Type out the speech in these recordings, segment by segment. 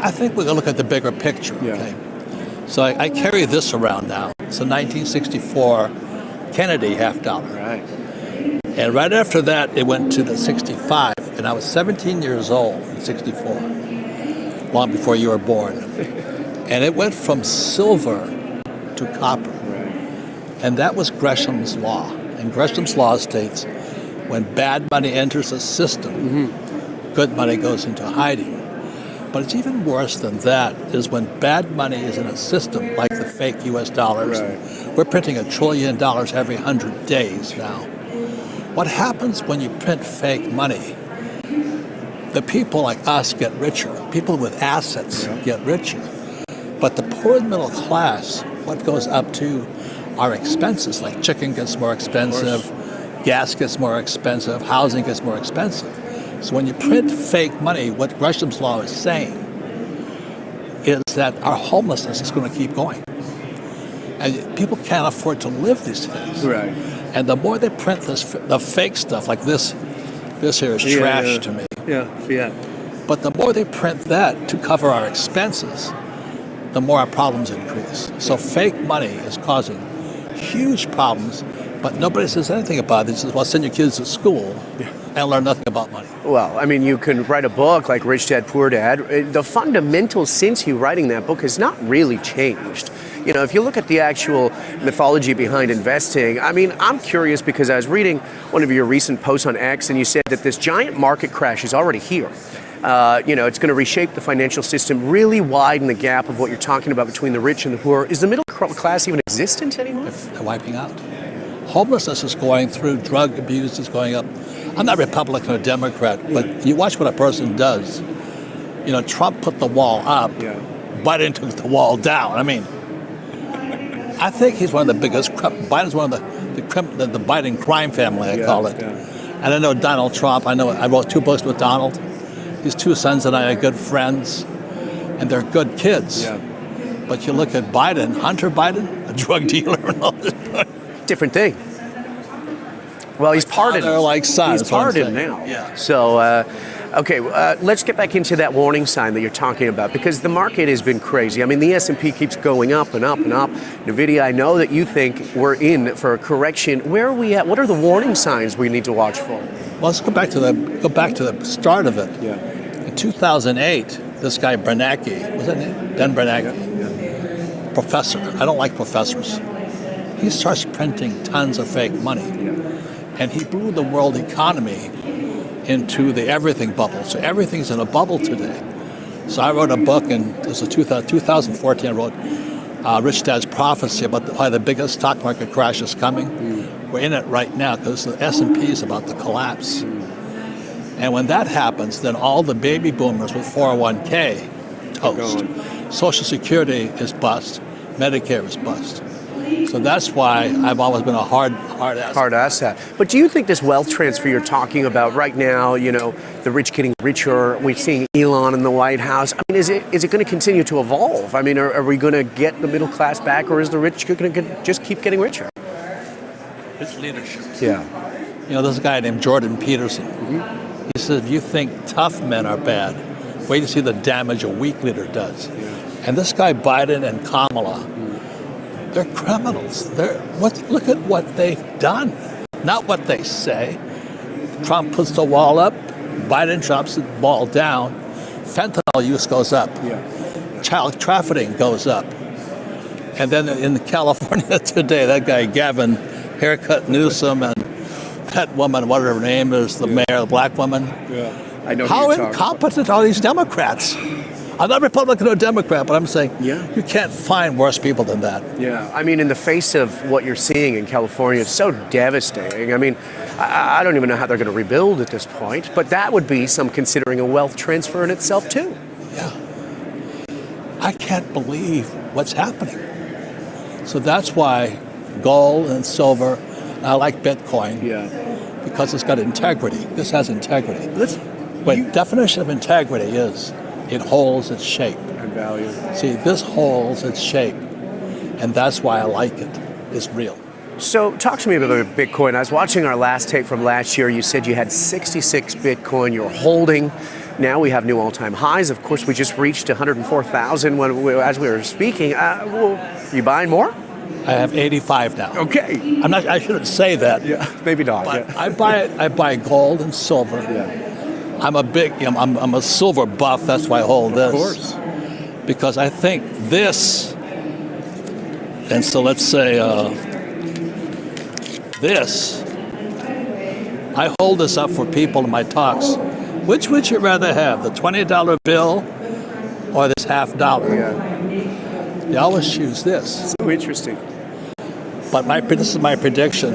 I think we're going to look at the bigger picture, okay? So I carry this around now. It's a 1964 Kennedy half dollar. Right. And right after that, it went to the 65, and I was 17 years old in 64, long before you were born. And it went from silver to copper. Right. And that was Gresham's law. And Gresham's law states when bad money enters a system, good money goes into hiding. But it's even worse than that is when bad money is in a system like the fake US dollars. Right. We're printing $1 trillion every 100 days now. What happens when you print fake money? The people like us get richer. People with assets get richer. But the poor and middle class, what goes up to are expenses, like chicken gets more expensive, gas gets more expensive, housing gets more expensive. So when you print fake money, what Gresham's law is saying is that our homelessness is going to keep going. And people can't afford to live these days. Right. And the more they print the fake stuff, like this here is trash to me. Yeah. But the more they print that to cover our expenses, the more our problems increase. So fake money is causing huge problems, but nobody says anything about it. They says, well, send your kids to school and learn nothing about money. Well, I mean, you can write a book like Rich Dad, Poor Dad. The fundamentals since you writing that book has not really changed. You know, if you look at the actual mythology behind investing, I mean, I'm curious because I was reading one of your recent posts on X and you said that this giant market crash is already here. It's going to reshape the financial system, really widen the gap of what you're talking about between the rich and the poor. Is the middle class even existent anymore? They're wiping out. Homelessness is going through, drug abuse is going up. I'm not Republican or Democrat, but you watch what a person does. You know, Trump put the wall up, Biden took the wall down. I mean, I think he's one of the biggest. Biden's one of the Biden crime family, I call it. And I know Donald Trump. I wrote 2 books with Donald. His 2 sons and I are good friends, and they're good kids. But you look at Biden, Hunter Biden, a drug dealer and all this. Different thing. Well, he's pardoned. They're like sons. He's pardoned now. Yeah. So, let's get back into that warning sign that you're talking about, because the market has been crazy. I mean, the S&P keeps going up and up and up. NVIDIA, I know that you think we're in for a correction. Where are we at? What are the warning signs we need to watch for? Well, let's go back to the start of it. In 2008, this guy Bernanke, was that name? Dan Bernanke, professor. I don't like professors. He starts printing tons of fake money, and he blew the world economy into the everything bubble. So everything's in a bubble today. So I wrote a book, and this was 2014. I wrote Rich Dad's Prophecy about why the biggest stock market crash is coming. We're in it right now because the S&P is about to collapse. And when that happens, then all the baby boomers with 401k toast. Social Security is bust. Medicare is bust. So that's why I've always been a hard asset. Hard asset. But do you think this wealth transfer you're talking about right now, you know, the rich getting richer, we're seeing Elon in the White House, I mean, is it going to continue to evolve? I mean, are we going to get the middle class back, or is the rich going to just keep getting richer? It's leadership. Yeah. You know, there's a guy named Jordan Peterson. He says, if you think tough men are bad, wait to see the damage a weak leader does. And this guy Biden and Kamala, they're criminals. Look at what they've done, not what they say. Trump puts the wall up, Biden drops the ball down, fentanyl use goes up, child trafficking goes up. And then in California today, that guy Gavin Haircut Newsom and that woman, whatever her name is, the mayor, the black woman. I know. How incompetent are these Democrats? I'm not Republican or Democrat, but I'm saying you can't find worse people than that. Yeah, I mean, in the face of what you're seeing in California, it's so devastating. I mean, I don't even know how they're going to rebuild at this point, but that would be some considering a wealth transfer in itself, too. Yeah. I can't believe what's happening. So that's why gold and silver, and I like Bitcoin, because it's got integrity. This has integrity. Definition of integrity is it holds its shape. And value. See, this holds its shape, and that's why I like it. It's real. So talk to me about Bitcoin. I was watching our last tape from last year. You said you had 66 Bitcoin. You were holding. Now we have new all-time highs. Of course, we just reached 104,000 as we were speaking. You buying more? I have 85 now. Okay. I shouldn't say that. Yeah, maybe not. But Yeah. I buy gold and silver. Yeah. I'm a silver buff. That's why I hold this. Of course. Because I think this, and so let's say this, I hold this up for people in my talks. Which would you rather have, the $20 bill or this $50? Yeah. They always choose this. So interesting. But this is my prediction.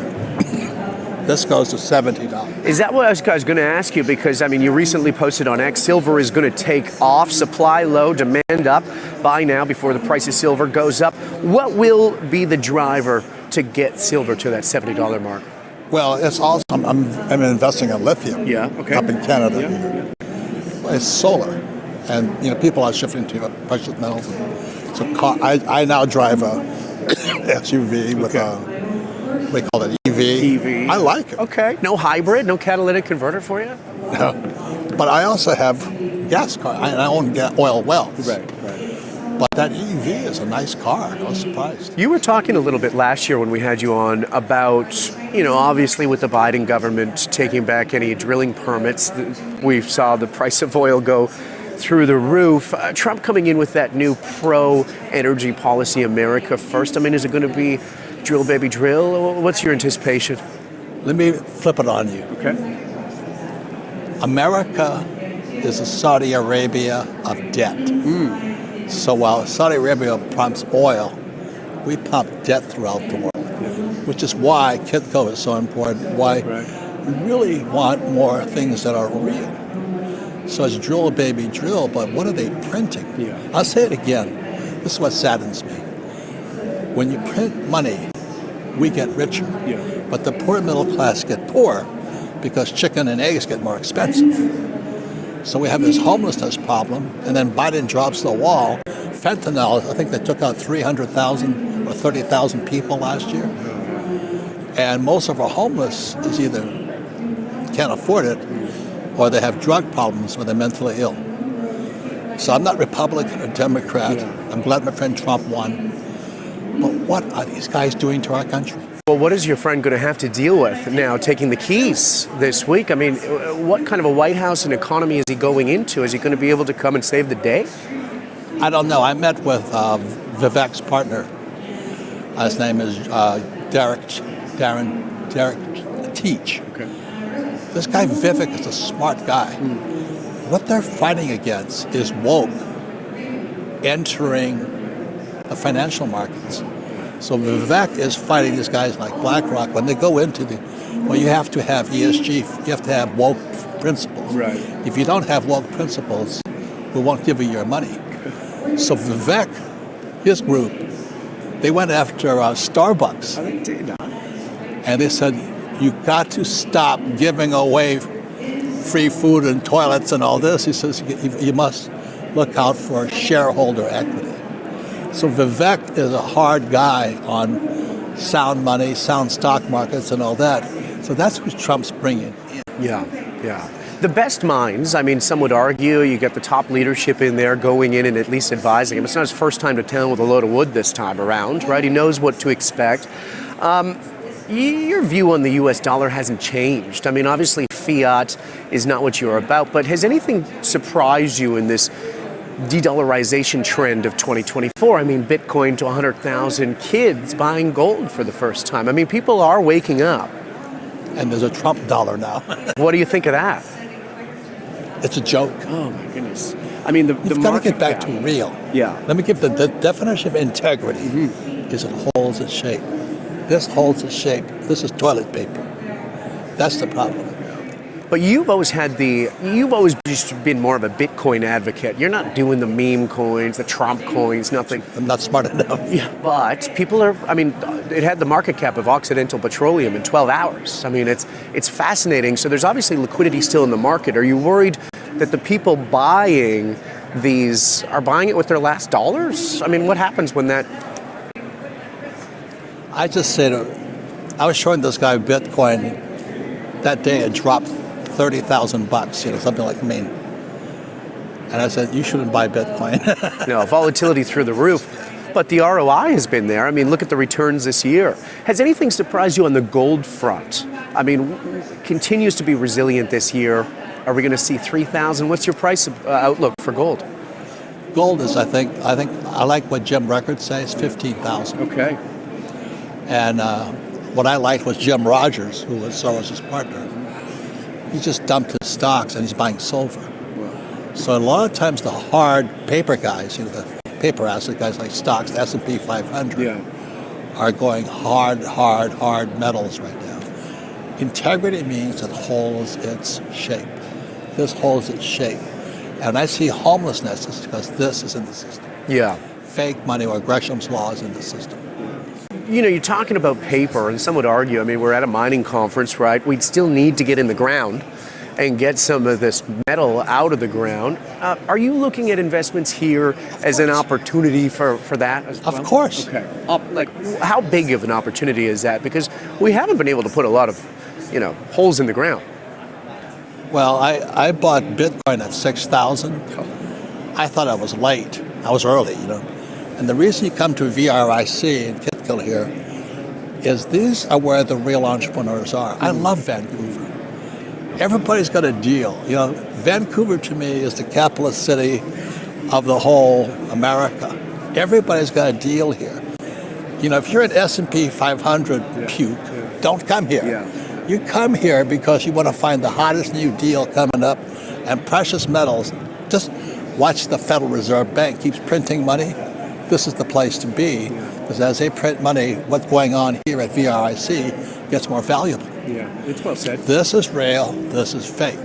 This goes to $70. Is that what I was going to ask you? Because, I mean, you recently posted on X, silver is going to take off, supply low, demand up. Buy now before the price of silver goes up. What will be the driver to get silver to that $70 mark? Well, it's also, I'm investing in lithium. Yeah, okay. Up in Canada. Yeah. It's solar. And, people are shifting to precious metals. So I now drive a SUV with we call it EV. I like it. Okay. No hybrid, no catalytic converter for you? No. But I also have gas car. I own oil wells. Right. But that EV is a nice car. I was surprised. You were talking a little bit last year when we had you on about, obviously with the Biden government taking back any drilling permits, we saw the price of oil go through the roof. Trump coming in with that new pro-energy policy, America First. I mean, is it going to be drill, baby, drill? What's your anticipation? Let me flip it on you. Okay. America is a Saudi Arabia of debt. So while Saudi Arabia pumps oil, we pump debt throughout the world, which is why Kitco is so important, why we really want more things that are real. So it's drill, baby, drill, but what are they printing? Yeah. I'll say it again. This is what saddens me. When you print money, we get richer, but the poor middle class get poor because chicken and eggs get more expensive. So we have this homelessness problem, and then Biden drops the wall. Fentanyl, I think they took out 300,000 or 30,000 people last year. And most of our homeless is either can't afford it or they have drug problems or they're mentally ill. So I'm not Republican or Democrat. I'm glad my friend Trump won. But what are these guys doing to our country? Well, what is your friend going to have to deal with now taking the keys this week? I mean, what kind of a White House and economy is he going into? Is he going to be able to come and save the day? I don't know. I met with Vivek's partner. His name is Derek Teach. Okay. This guy Vivek is a smart guy. What they're fighting against is woke entering the financial markets. So Vivek is fighting these guys like BlackRock. When they go into you have to have ESG, you have to have woke principles. Right. If you don't have woke principles, we won't give you your money. So Vivek, his group, they went after Starbucks. Oh, they did not. And they said, you got to stop giving away free food and toilets and all this. He says, you must look out for shareholder equity. So Vivek is a hard guy on sound money, sound stock markets and all that. So that's who Trump's bringing in. Yeah. The best minds, I mean, some would argue you get the top leadership in there going in and at least advising him. It's not his first time to town with a load of wood this time around, right? He knows what to expect. Your view on the U.S. dollar hasn't changed. I mean, obviously fiat is not what you're about, but has anything surprised you in this de-dollarization trend of 2024? I mean, Bitcoin to 100,000, kids buying gold for the first time. I mean, people are waking up. And there's a Trump dollar now. What do you think of that? It's a joke. Oh, my goodness. I mean, You've got to get back to real. Yeah. Let me give the definition of integrity is it holds its shape. This holds its shape. This is toilet paper. That's the problem. But you've always just been more of a Bitcoin advocate. You're not doing the meme coins, the Trump coins, nothing. I'm not smart enough. Yeah, but people are, I mean, it had the market cap of Occidental Petroleum in 12 hours. I mean, it's fascinating. So there's obviously liquidity still in the market. Are you worried that the people buying these are buying it with their last dollars? I mean, what happens when that? I just said, I was showing this guy Bitcoin that day. It dropped $30,000, something like, And I said, you shouldn't buy Bitcoin. No, volatility through the roof. But the ROI has been there. I mean, look at the returns this year. Has anything surprised you on the gold front? I mean, continues to be resilient this year. Are we going to see 3,000? What's your price outlook for gold? Gold is, I think I like what Jim Record says, 15,000. Okay. And what I liked was Jim Rogers, who was Soros' partner. He just dumped his stocks and he's buying silver. So a lot of times the hard paper guys, the paper asset guys like stocks, the S&P 500, are going hard metals right now. Integrity means it holds its shape. This holds its shape. And I see homelessness is because this is in the system. Yeah. Fake money or Gresham's law is in the system. You're talking about paper, and some would argue, I mean, we're at a mining conference, right? We'd still need to get in the ground and get some of this metal out of the ground. Are you looking at investments here as an opportunity for that as well? Of course. Okay. How big of an opportunity is that? Because we haven't been able to put a lot of, holes in the ground. Well, I bought Bitcoin at 6,000. I thought I was late. I was early, And the reason you come to VRIC in Kitkill here is these are where the real entrepreneurs are. I love Vancouver. Everybody's got a deal. Vancouver to me is the capitalist city of the whole America. Everybody's got a deal here. If you're an S&P 500 puke, don't come here. Yeah. You come here because you want to find the hottest new deal coming up, and precious metals. Just watch the Federal Reserve Bank keeps printing money. This is the place to be, because as they print money, what's going on here at VRIC gets more valuable. Yeah, it's well said. This is real, this is fake.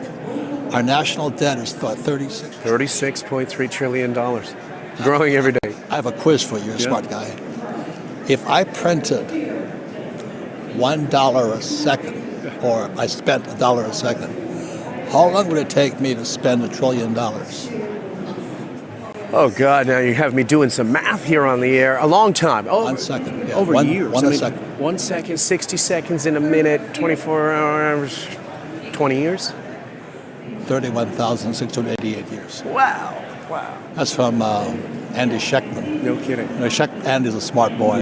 Our national debt is $36.3 trillion, growing every day. I have a quiz for you, you're a smart guy. If I printed $1 a second, or I spent $1 a second, how long would it take me to spend $1 trillion? Oh, God, now you have me doing some math here on the air. A long time. Oh, 1 second. Yeah. Over years. One a second. 1 second, 60 seconds in a minute, 24 hours, 20 years? 31,688 years. Wow. That's from Andy Schechtman. No kidding. Andy's a smart boy.